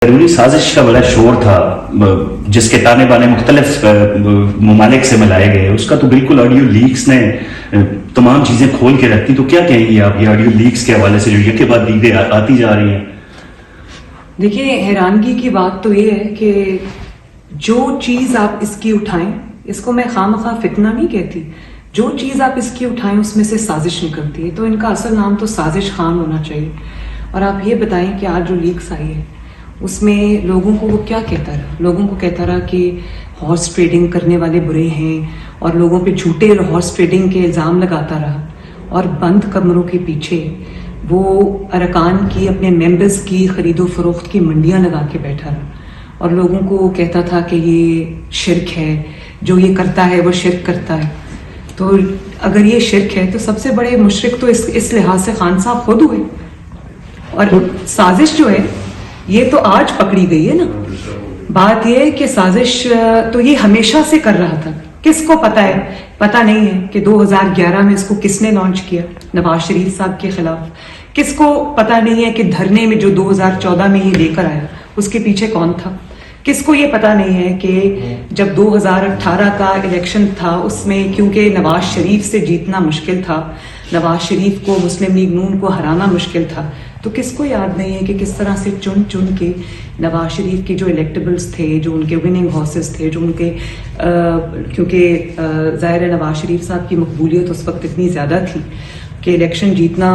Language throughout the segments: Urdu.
بیرونی سازش کا بڑا شور تھا جس کے تانے بانے مختلف ممالک سے ملائے گئے، اس کا تو بالکل آڈیو لیکس نے تمام چیزیں کھول کے رکھتی. تو کیا کہیں گی آپ یہ آڈیو لیکس کے حوالے سے جو یک بعد دیگر آتی جا رہی ہیں؟ دیکھیے، حیرانگی کی بات تو یہ ہے کہ جو چیز آپ اس کی اٹھائیں، اس کو میں خواہ فتنہ نہیں کہتی، جو چیز آپ اس کی اٹھائیں اس میں سے سازش نکلتی ہے. تو ان کا اصل نام تو سازش خان ہونا چاہیے. اور آپ یہ بتائیں کہ آج جو لیکس آئی ہے اس میں لوگوں کو وہ کیا کہتا رہا؟ لوگوں کو کہتا رہا کہ ہارس ٹریڈنگ کرنے والے برے ہیں، اور لوگوں پہ جھوٹے ہارس ٹریڈنگ کے الزام لگاتا رہا، اور بند کمروں کے پیچھے وہ ارکان کی، اپنے ممبرز کی خرید و فروخت کی منڈیاں لگا کے بیٹھا رہا، اور لوگوں کو کہتا تھا کہ یہ شرک ہے، جو یہ کرتا ہے وہ شرک کرتا ہے. تو اگر یہ شرک ہے تو سب سے بڑے مشرک تو اس لحاظ سے خان صاحب خود ہوئے. اور سازش جو ہے یہ تو آج پکڑی گئی ہے نا. بات یہ ہے کہ سازش تو یہ ہمیشہ سے کر رہا تھا. کس کو پتا ہے؟ پتا نہیں ہے کہ 2011 میں اس کو کس نے لانچ کیا، نواز شریف صاحب کے خلاف. کس کو پتا نہیں ہے کہ دھرنے میں جو 2014 میں یہ لے کر آیا اس کے پیچھے کون تھا. کس کو یہ پتا نہیں ہے کہ جب 2018 کا الیکشن تھا اس میں کیونکہ نواز شریف سے جیتنا مشکل تھا، نواز شریف کو مسلم لیگ نون کو ہرانا مشکل تھا، تو کس کو یاد نہیں ہے کہ کس طرح سے چن چن کے نواز شریف کے جو الیکٹیبلز تھے، جو ان کے وننگ ہارسز تھے، جو ان کے کیونکہ ظاہر نواز شریف صاحب کی مقبولیت اس وقت اتنی زیادہ تھی کہ الیکشن جیتنا،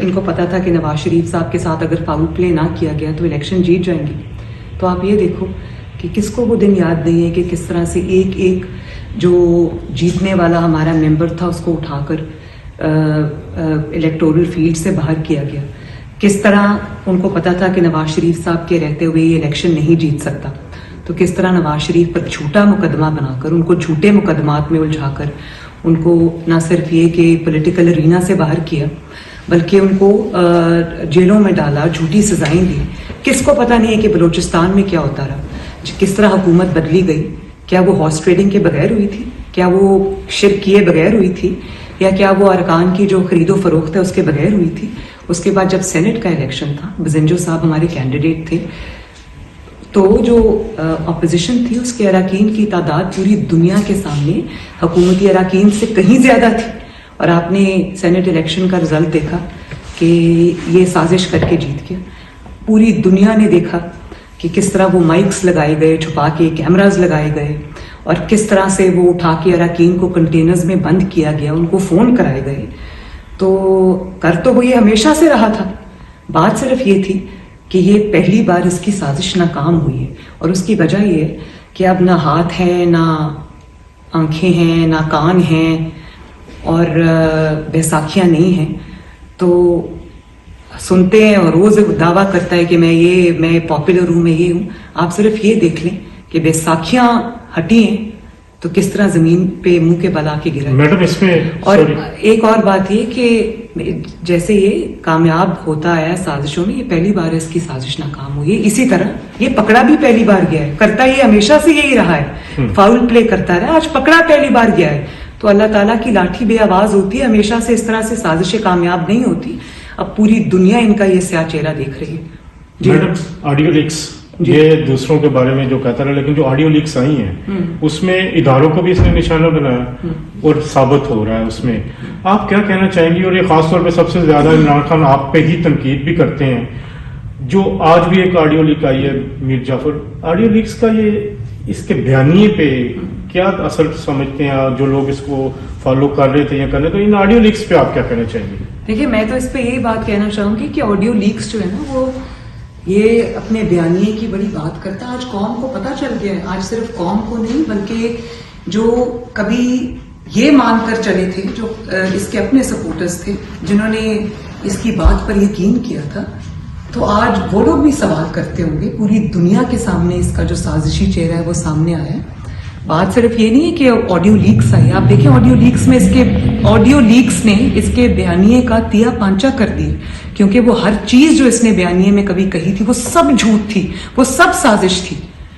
ان کو پتا تھا کہ نواز شریف صاحب کے ساتھ اگر فاؤل پلے نہ کیا گیا تو الیکشن جیت جائیں گے. تو آپ یہ دیکھو کہ کس کو وہ دن یاد نہیں ہے کہ کس طرح سے ایک ایک جو جیتنے والا ہمارا ممبر تھا اس کو اٹھا کر الیکٹورل فیلڈ سے باہر کیا گیا. کس طرح ان کو پتا تھا کہ نواز شریف صاحب کے رہتے ہوئے یہ الیکشن نہیں جیت سکتا، تو کس طرح نواز شریف پر جھوٹا مقدمہ بنا کر، ان کو جھوٹے مقدمات میں الجھا کر، ان کو نہ صرف یہ کہ پولیٹیکل ارینا سے باہر کیا بلکہ ان کو جیلوں میں ڈالا، جھوٹی سزائیں دی. کس کو پتا نہیں ہے کہ بلوچستان میں کیا ہوتا رہا، کس طرح حکومت بدلی گئی. کیا وہ ہارس ٹریڈنگ کے بغیر ہوئی تھی؟ کیا وہ شرک کیے بغیر ہوئی تھی؟ یا کیا وہ ارکان کی جو خرید و فروخت ہے اس کے بغیر ہوئی تھی؟ اس کے بعد جب سینٹ کا الیکشن تھا، بزنجو صاحب ہمارے کینڈیڈیٹ تھے، تو جو اپوزیشن تھی اس کے اراکین کی تعداد پوری دنیا کے سامنے حکومتی اراکین سے کہیں زیادہ تھی. اور آپ نے سینٹ الیکشن کا رزلٹ دیکھا کہ یہ سازش کر کے جیت گیا. پوری دنیا نے دیکھا کہ کس طرح وہ مائکس لگائے گئے، چھپا کے کیمراز لگائے گئے، اور کس طرح سے وہ اٹھا کے اراکین کو کنٹینرز میں بند کیا گیا، ان کو فون کرائے گئے. تو کر تو وہ یہ ہمیشہ سے رہا تھا. بات صرف یہ تھی کہ یہ پہلی بار اس کی سازش ناکام ہوئی ہے. اور اس کی وجہ یہ ہے کہ اب نہ ہاتھ ہیں، نہ آنکھیں ہیں، نہ کان ہیں، اور بیساکھیاں نہیں ہیں. تو سنتے ہیں اور روز دعویٰ کرتا ہے کہ میں پاپولر ہوں، میں یہ ہوں. آپ صرف یہ دیکھ لیں کہ بیساکھیاں ہٹی ہیں تو کس طرح زمین پہ منہ کے بل آ کے گرا. میڈم اس میں اور ایک اور بات یہ کہ جیسے یہ کامیاب ہوتا ہے سازشوں میں، یہ پہلی بار اس کی سازش ناکام ہوئی ہے. اسی طرح یہ پکڑا بھی پہلی بار گیا ہے. کرتا یہ ہمیشہ سے یہی رہا ہے، فاؤل پلے کرتا رہا، آج پکڑا پہلی بار گیا ہے. تو اللہ تعالیٰ کی لاٹھی بے آواز ہوتی ہے، ہمیشہ سے اس طرح سے سازشیں کامیاب نہیں ہوتی. اب پوری دنیا ان کا یہ سیاہ چہرہ دیکھ رہی ہے. میڈم آڈیو لیکس یہ دوسروں کے بارے میں جو کہتا رہا، لیکن جو آڈیو لیکس آئی ہیں اس میں اداروں کو بھی اس نے نشانہ بنایا اور ثابت ہو رہا ہے. اس میں آپ کیا کہنا چاہیں گی؟ اور یہ خاص طور پہ سب سے زیادہ عمران خان آپ پہ ہی تنقید بھی کرتے ہیں. جو آج بھی ایک آڈیو لیک آئی ہے میر جعفر، آڈیو لیکس کا یہ اس کے بیانیے پہ کیا اثر سمجھتے ہیں جو لوگ اس کو فالو کر رہے تھے یا کر رہے تھے؟ ان آڈیو لیکس پہ آپ کیا کہنا چاہیں گے؟ دیکھیے، میں تو اس پہ یہی بات کہنا چاہوں گی کہ آڈیو لیکس جو ہے نا وہ یہ اپنے بیانیے کی بڑی بات کرتا ہے. آج قوم کو پتہ چل گیا ہے، آج صرف قوم کو نہیں بلکہ جو کبھی یہ مان کر چلے تھے، جو اس کے اپنے سپورٹرز تھے جنہوں نے اس کی بات پر یقین کیا تھا، تو آج وہ لوگ بھی سوال کرتے ہوں گے. پوری دنیا کے سامنے اس کا جو سازشی چہرہ ہے وہ سامنے آیا ہے. بات صرف یہ نہیں ہے کہ آڈیو لیکس آئی. آپ دیکھیں آڈیو لیکس میں آڈیو لیکس نے اس کے بیانیے کا تیا پانچا کر دی، کیونکہ وہ ہر چیز جو اس نے بیانیے میں کبھی کہی تھی وہ سب جھوٹ تھی، وہ سب سازش تھی.